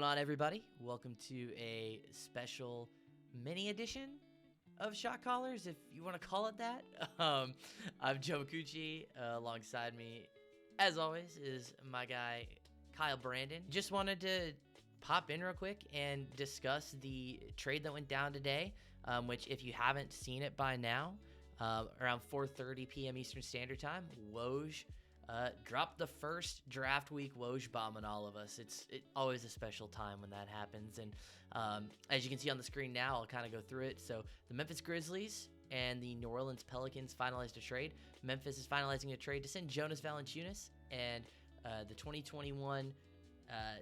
going on, everybody? Welcome to a special mini edition of Shot Callers, if you want to call it that. I'm Joe Micucci. Alongside me, as always, is my guy, Kyle Brandon. Just wanted to pop in real quick and discuss the trade that went down today, which, if you haven't seen it by now, around 4:30 p.m. Eastern Standard Time, Woj dropped the first draft week Woj bomb on all of us. It's always a special time when that happens. And as you can see on the screen now, I'll kind of go through it. So the Memphis Grizzlies and the New Orleans Pelicans finalized a trade. Memphis is finalizing a trade to send Jonas Valanciunas and the 2021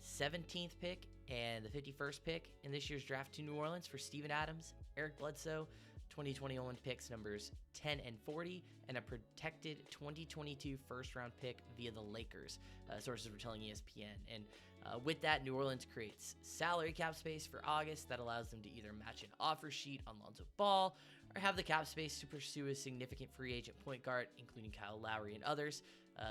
17th pick and the 51st pick in this year's draft to New Orleans for Steven Adams, Eric Bledsoe, 2021 picks numbers 10 and 40, and a protected 2022 first-round pick via the Lakers, sources were telling ESPN. And with that, New Orleans creates salary cap space for August that allows them to either match an offer sheet on Lonzo Ball or have the cap space to pursue a significant free agent point guard, including Kyle Lowry and others.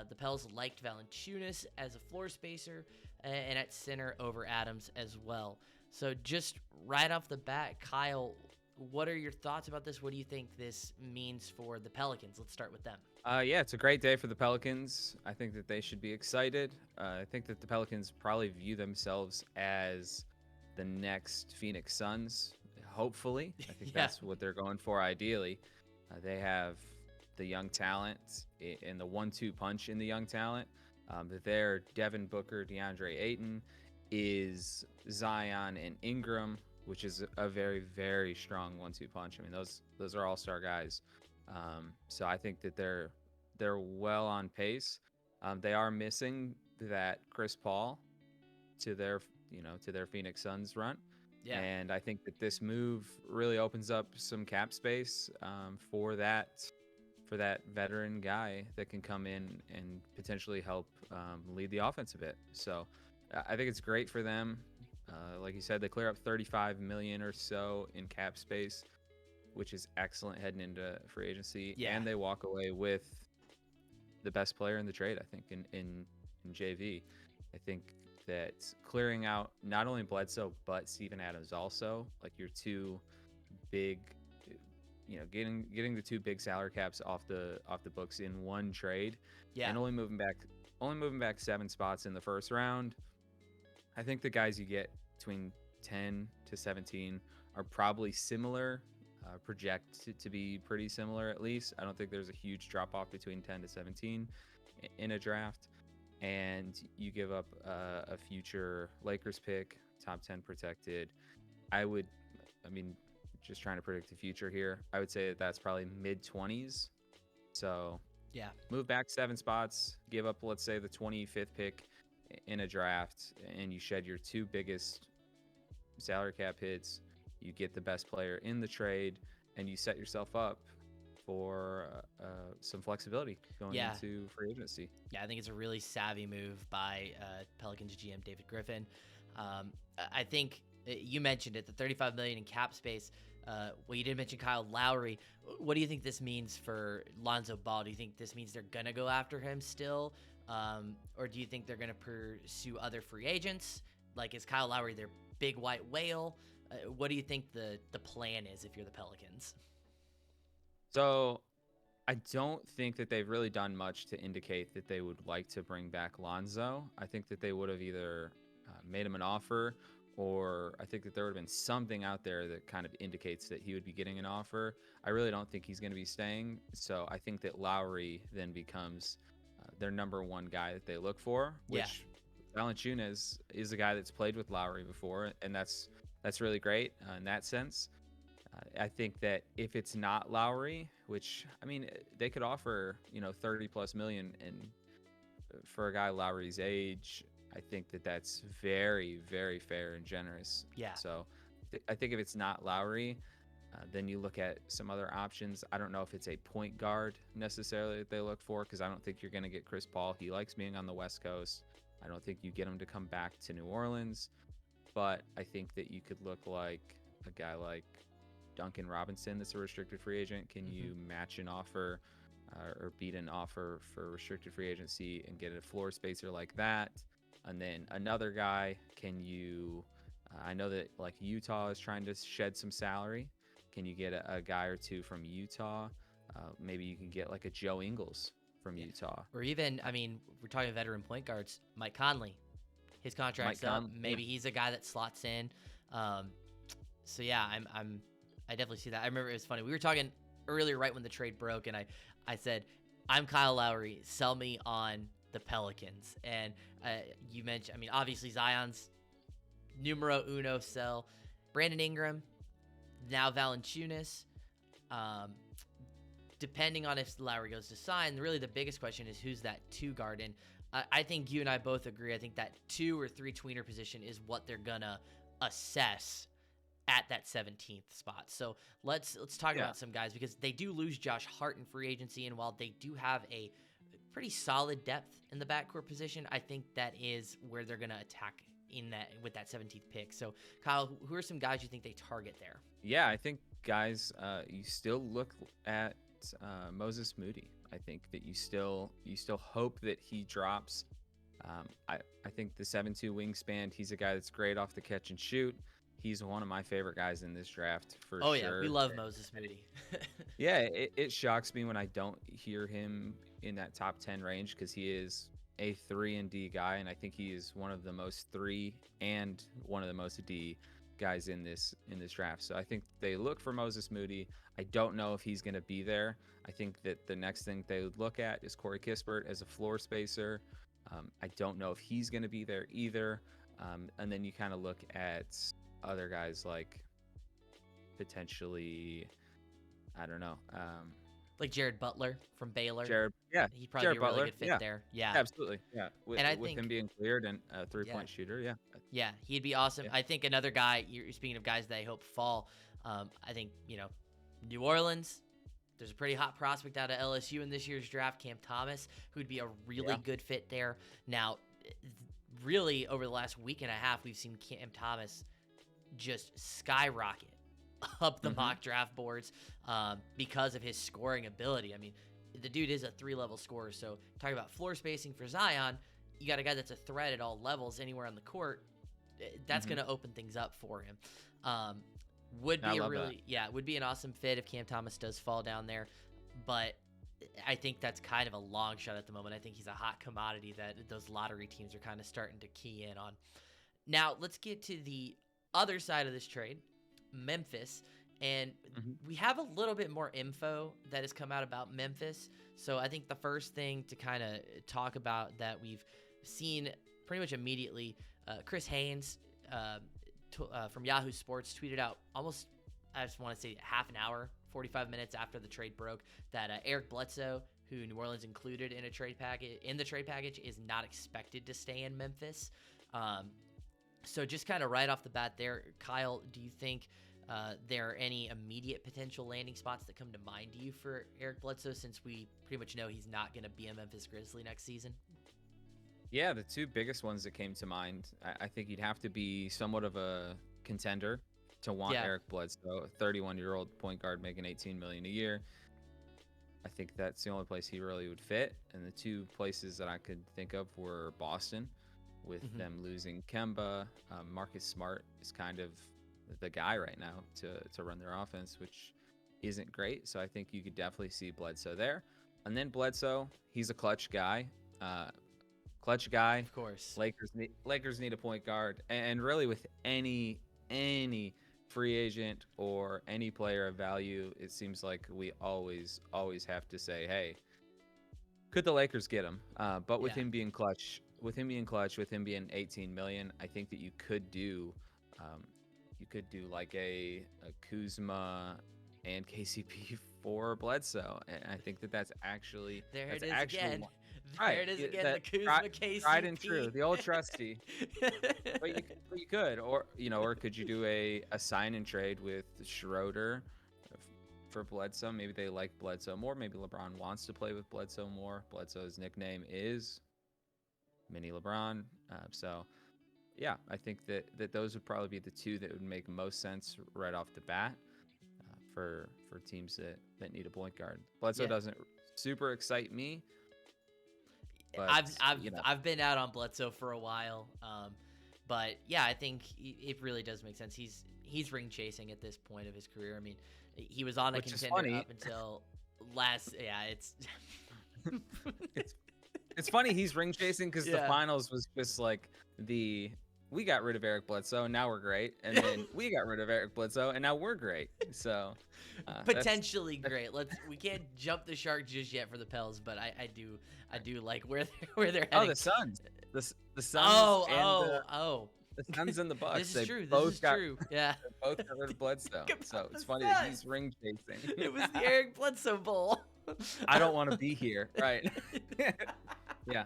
The Pels liked Valanciunas as a floor spacer and at center over Adams as well. So just right off the bat, Kyle, what are your thoughts about this? What do you think this means for the Pelicans? Let's start with them. Yeah, it's a great day for the Pelicans. I think that they should be excited. I think that the Pelicans probably view themselves as the next Phoenix Suns, hopefully. I think that's what they're going for ideally. They have the young talent and the 1-2 punch in the young talent. They're Devin Booker, DeAndre Ayton, is Zion and Ingram, which is a very, very strong 1-2 punch. I mean, those are all-star guys. So I think that they're well on pace. They are missing that Chris Paul to their Phoenix Suns run. Yeah. And I think that this move really opens up some cap space for that veteran guy that can come in and potentially help lead the offense a bit. So I think it's great for them. Like you said, they clear up $35 million or so in cap space, which is excellent heading into free agency. Yeah. And they walk away with the best player in the trade, I think, in JV. I think that clearing out not only Bledsoe but Steven Adams also, like your two big, getting the two big salary caps off the books in one trade, and only moving back 7 spots in the first round. I think the guys you get between 10 to 17 are probably similar, project to be pretty similar at least. I don't think there's a huge drop off between 10 to 17 in a draft. And you give up a future Lakers pick, top 10 protected. Just trying to predict the future here, I would say that's probably mid-20s. So yeah, move back 7 spots, give up, let's say, the 25th pick in a draft, and you shed your 2 biggest salary cap hits. You get the best player in the trade, and you set yourself up for some flexibility going into free agency. Yeah, I think it's a really savvy move by Pelicans GM David Griffin. I think you mentioned it, the $35 million in cap space. You did mention Kyle Lowry. What do you think this means for Lonzo Ball? Do you think this means they're going to go after him still? Or do you think they're going to pursue other free agents? Like, is Kyle Lowry their big white whale? What do you think the plan is if you're the Pelicans? So I don't think that they've really done much to indicate that they would like to bring back Lonzo. I think that they would have either made him an offer, or I think that there would have been something out there that kind of indicates that he would be getting an offer. I really don't think he's going to be staying. So I think that Lowry then becomes their number one guy that they look for, which Valanciunas is a guy that's played with Lowry before, and that's really great in that sense. I think that if it's not Lowry, which, I mean, they could offer, $30+ million, and for a guy Lowry's age, I think that that's very, very fair and generous. Yeah. So I think if it's not Lowry, then you look at some other options. I don't know if it's a point guard necessarily that they look for, because I don't think you're going to get Chris Paul. He likes being on the West Coast. I don't think you get him to come back to New Orleans. But I think that you could look like a guy like Duncan Robinson that's a restricted free agent. Can you match an offer or beat an offer for restricted free agency and get a floor spacer like that? And then another guy, can you? I know that like Utah is trying to shed some salary. Can you get a guy or two from Utah? Maybe you can get like a Joe Ingles from Utah. Or even, I mean, we're talking veteran point guards, Mike Conley. His contract's Mike up. Conley, Maybe he's a guy that slots in. So yeah, I definitely see that. I remember it was funny. We were talking earlier, right when the trade broke, and I said, I'm Kyle Lowry. Sell me on the Pelicans. And you mentioned, I mean, obviously Zion's numero uno sell. Brandon Ingram, now Valanciunas. Depending on if Lowry goes to sign, really the biggest question is who's that two guard. And I think you and I both agree. I think that 2 or 3 tweener position is what they're gonna assess at that 17th spot. So let's talk about some guys, because they do lose Josh Hart in free agency, and while they do have a pretty solid depth in the backcourt position, I think that is where they're gonna attack in that with that 17th pick. So Kyle, who are some guys you think they target there? Yeah, I think guys, you still look at Moses Moody. I think that you still hope that he drops. I think the 7'2" wingspan, he's a guy that's great off the catch and shoot. He's one of my favorite guys in this draft for sure. Oh yeah, we love Moses Moody. Yeah, it shocks me when I don't hear him in that top 10 range, because he is a 3 and D guy, and I think he is one of the most 3 and one of the most D guys in this draft. So I think they look for Moses Moody. I don't know if he's going to be there. I think that the next thing they would look at is Corey Kispert as a floor spacer. I don't know if he's going to be there either. And then you kind of look at other guys like potentially, I don't know. Like Jared Butler from Baylor. He'd probably be a really good fit there. Yeah, absolutely. Yeah, with think him being cleared and a 3-point shooter. Yeah, he'd be awesome. Yeah. I think another guy. You're speaking of guys that I hope fall. I think New Orleans. There's a pretty hot prospect out of LSU in this year's draft, Cam Thomas, who'd be a really good fit there. Now, really over the last week and a half, we've seen Cam Thomas just skyrocket up the mock draft boards because of his scoring ability. I mean, the dude is a 3-level scorer. So talking about floor spacing for Zion, you got a guy that's a threat at all levels anywhere on the court. That's going to open things up for him. Would be an awesome fit if Cam Thomas does fall down there. But I think that's kind of a long shot at the moment. I think he's a hot commodity that those lottery teams are kind of starting to key in on. Now, let's get to the other side of this trade, Memphis. And we have a little bit more info that has come out about Memphis. So I think the first thing to kind of talk about that we've seen pretty much immediately, Chris Haynes from Yahoo Sports tweeted out almost, I just want to say half an hour, 45 minutes after the trade broke, that Eric Bledsoe, who New Orleans included in the trade package, is not expected to stay in Memphis. So just kind of right off the bat there, Kyle, do you think there are any immediate potential landing spots that come to mind to you for Eric Bledsoe, since we pretty much know he's not going to be a Memphis Grizzly next season? Yeah, the two biggest ones that came to mind, I think he'd have to be somewhat of a contender to want Eric Bledsoe, a 31-year-old point guard making $18 million a year. I think that's the only place he really would fit. And the two places that I could think of were Boston, with them losing Kemba. Marcus Smart is kind of the guy right now to run their offense, which isn't great. So I think you could definitely see Bledsoe there. And then Bledsoe, he's a clutch guy. Of course. Lakers need a point guard, and really with any free agent or any player of value, it seems like we always have to say, hey, could the Lakers get him? But with him being clutch, with him being $18 million, I think that you could do like a Kuzma and KCP for Bledsoe, and I think that's actually there. That's it is actually again. one. There it is again. The Kuzma KCP. Tried and true, the old trusty. but you could, or could you do a sign and trade with Schroeder for Bledsoe? Maybe they like Bledsoe more. Maybe LeBron wants to play with Bledsoe more. Bledsoe's nickname is Mini LeBron. So yeah, I think that those would probably be the two that would make most sense right off the bat for teams that need a point guard. Bledsoe doesn't super excite me. But I've been out on Bledsoe for a while, but yeah, I think it really does make sense. He's ring chasing at this point of his career. I mean, he was on a which is contender funny. up until last. Yeah, it's It's funny he's ring chasing because the Yeah. finals was just like we got rid of Eric Bledsoe and now we're great, and then we got rid of Eric Bledsoe and now we're great. So potentially great. We can't jump the shark just yet for the Pels, but I do like where they're heading. the Suns, the Suns, the Suns and the Bucks. This is true. Both got true. Yeah. both got rid of Bledsoe. So it's funny Suns. that he's ring chasing. It was the Eric Bledsoe Bowl. I don't want to be here. Right. Yeah.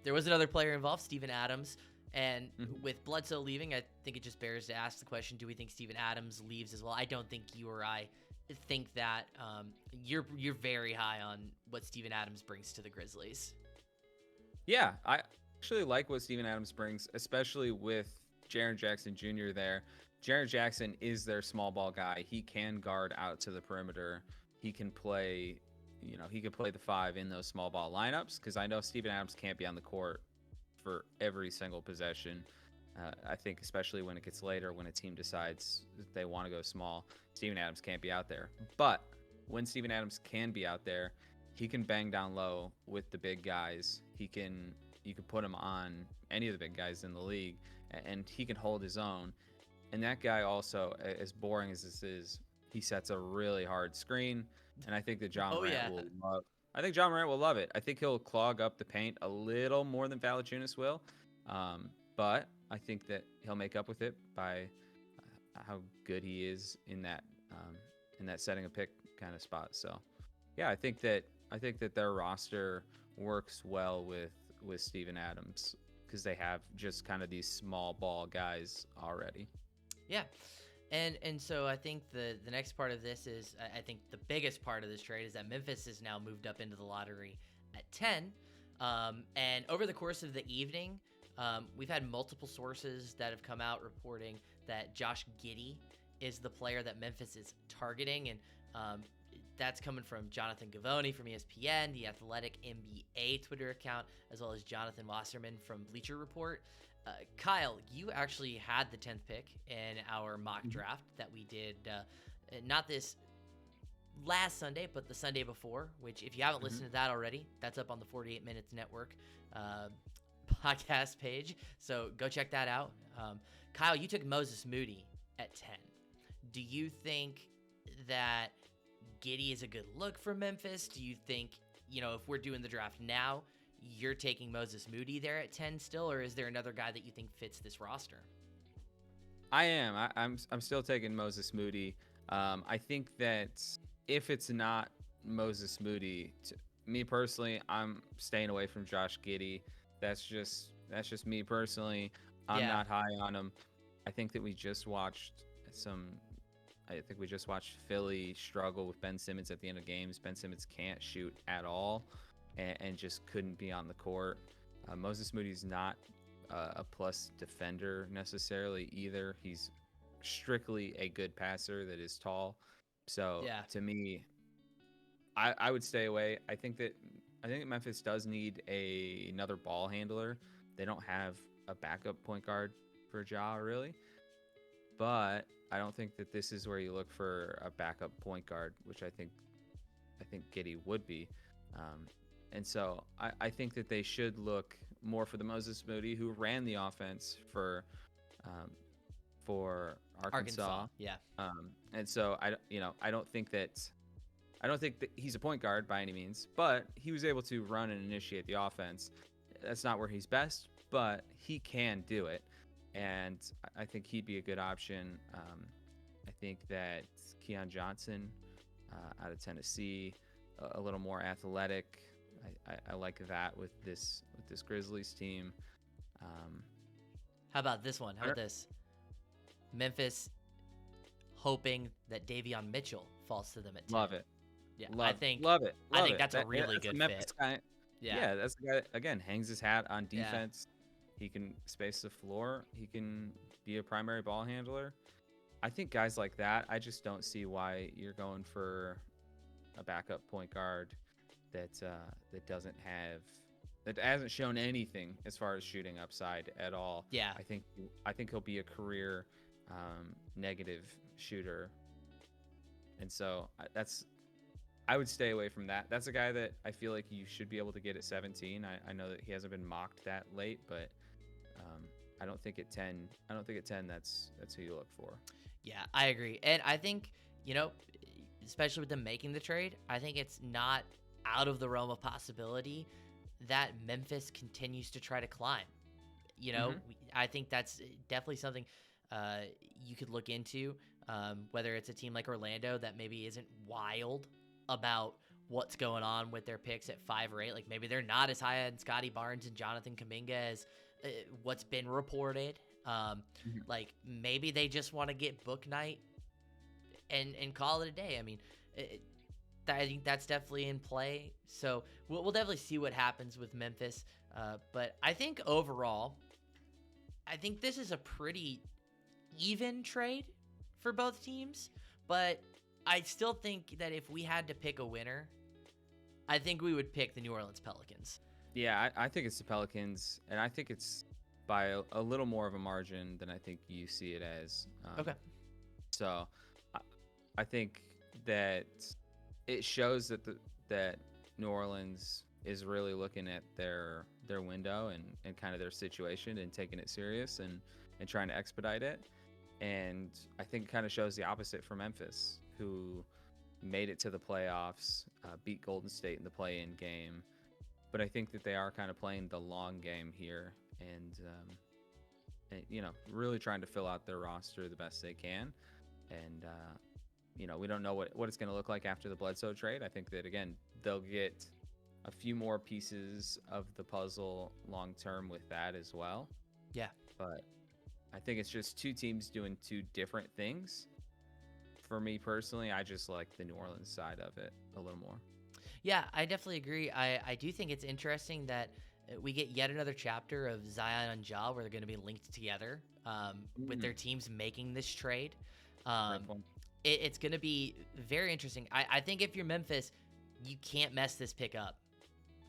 There was another player involved, Steven Adams. And with Bledsoe leaving, I think it just bears to ask the question, do we think Steven Adams leaves as well? I don't think you or I think that. You're very high on what Steven Adams brings to the Grizzlies. Yeah, I actually like what Steven Adams brings, especially with Jaren Jackson Jr. there. Jaren Jackson is their small ball guy. He can guard out to the perimeter. He can play, he can play the 5 in those small ball lineups, because I know Steven Adams can't be on the court for every single possession. I think especially when it gets later, when a team decides that they want to go small, Steven Adams can't be out there. But when Steven Adams can be out there, he can bang down low with the big guys. You can put him on any of the big guys in the league, and he can hold his own. And that guy also, as boring as this is, he sets a really hard screen, and I think that John Morant will love. I think John Morant will love it. I think he'll clog up the paint a little more than Valanciunas will, but I think that he'll make up with it by how good he is in that setting a pick kind of spot. So, yeah, I think that their roster works well with Steven Adams, because they have just kind of these small ball guys already. Yeah. And so I think the next part of this is, I think the biggest part of this trade is that Memphis has now moved up into the lottery at 10. And over the course of the evening, we've had multiple sources that have come out reporting that Josh Giddey is the player that Memphis is targeting. And that's coming from Jonathan Givony from ESPN, the Athletic NBA Twitter account, as well as Jonathan Wasserman from Bleacher Report. Kyle, you actually had the 10th pick in our mock draft that we did, not this last Sunday, but the Sunday before, which if you haven't listened to that already, that's up on the 48 Minutes Network podcast page. So go check that out. Kyle, you took Moses Moody at 10. Do you think that Giddey is a good look for Memphis? Do you think, if we're doing the draft now, you're taking Moses Moody there at 10 still, or is there another guy that you think fits this roster? I am. I'm still taking Moses Moody. I think that if it's not Moses Moody, me personally, I'm staying away from Josh Giddey. That's just me personally. I'm not high on him. I think that we just watched Philly struggle with Ben Simmons at the end of games. Ben Simmons can't shoot at all, and just couldn't be on the court. Moses Moody's not a plus defender necessarily either. He's strictly a good passer that is tall. So to me, I would stay away. I think Memphis does need another ball handler. They don't have a backup point guard for Ja really, but I don't think that this is where you look for a backup point guard, which I think Giddey would be. And so I think that they should look more for the Moses Moody, who ran the offense for Arkansas. Yeah. And so I don't think that he's a point guard by any means, but he was able to run and initiate the offense. That's not where he's best, but he can do it. And I think he'd be a good option. I think that Keon Johnson out of Tennessee, a little more athletic. I like that with this Grizzlies team. How about this one? How about this? Memphis hoping that Davion Mitchell falls to them at 10. Love it. Yeah, love it. I think that's a really good fit. Guy. Yeah, that's the guy, again, hangs his hat on defense. Yeah. He can space the floor. He can be a primary ball handler. I think guys like that, I just don't see why you're going for a backup point guard that that hasn't shown anything as far as shooting upside at all. Yeah. I think he'll be a career negative shooter, and so I would stay away from that. That's a guy that I feel like you should be able to get at 17. I know that he hasn't been mocked that late, but I don't think at 10. I don't think at 10 that's who you look for. Yeah, I agree. And I think, especially with them making the trade, I think it's not out of the realm of possibility that Memphis continues to try to climb. I think that's definitely something you could look into, whether it's a team like Orlando that maybe isn't wild about what's going on with their picks at 5 or 8. Like maybe they're not as high on Scotty Barnes and Jonathan Kuminga as what's been reported. Like maybe they just want to get book night and call it a day. I mean, I think that's definitely in play. So we'll definitely see what happens with Memphis. But I think overall, I think this is a pretty even trade for both teams. But I still think that if we had to pick a winner, I think we would pick the New Orleans Pelicans. Yeah, I think it's the Pelicans, and I think it's by a little more of a margin than I think you see it as. Okay. So I think that it shows that New Orleans is really looking at their window and kind of their situation and taking it serious and trying to expedite it. And I think it kind of shows the opposite for Memphis, who made it to the playoffs, beat Golden State in the play-in game. But I think that they are kind of playing the long game here and really trying to fill out their roster the best they can. And, we don't know what it's going to look like after the Bledsoe trade. I think that, again, they'll get a few more pieces of the puzzle long-term with that as well. Yeah. But I think it's just two teams doing two different things. For me personally, I just like the New Orleans side of it a little more. Yeah, I definitely agree. I do think it's interesting that we get yet another chapter of Zion and Ja where they're going to be linked together with their teams making this trade. It's going to be very interesting. I think if you're Memphis, you can't mess this pick up.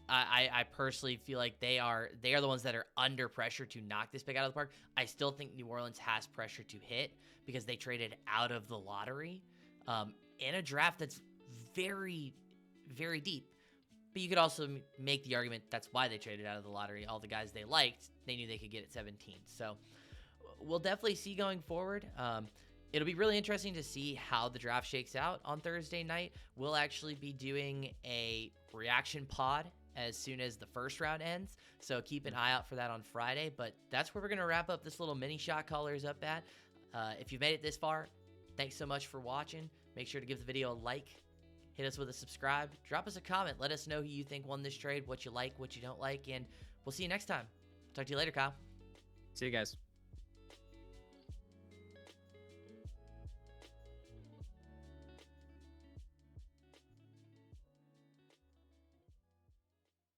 I personally feel like they are the ones that are under pressure to knock this pick out of the park. I still think New Orleans has pressure to hit because they traded out of the lottery in a draft that's very, very deep. But you could also make the argument that's why they traded out of the lottery. All the guys they liked, they knew they could get at 17. So we'll definitely see going forward. It'll be really interesting to see how the draft shakes out on Thursday night. We'll actually be doing a reaction pod as soon as the first round ends. So keep an eye out for that on Friday. But that's where we're going to wrap up this little mini Shot Callers up at. If you've made it this far, thanks so much for watching. Make sure to give the video a like. Hit us with a subscribe. Drop us a comment. Let us know who you think won this trade, what you like, what you don't like. And we'll see you next time. Talk to you later, Kyle. See you guys.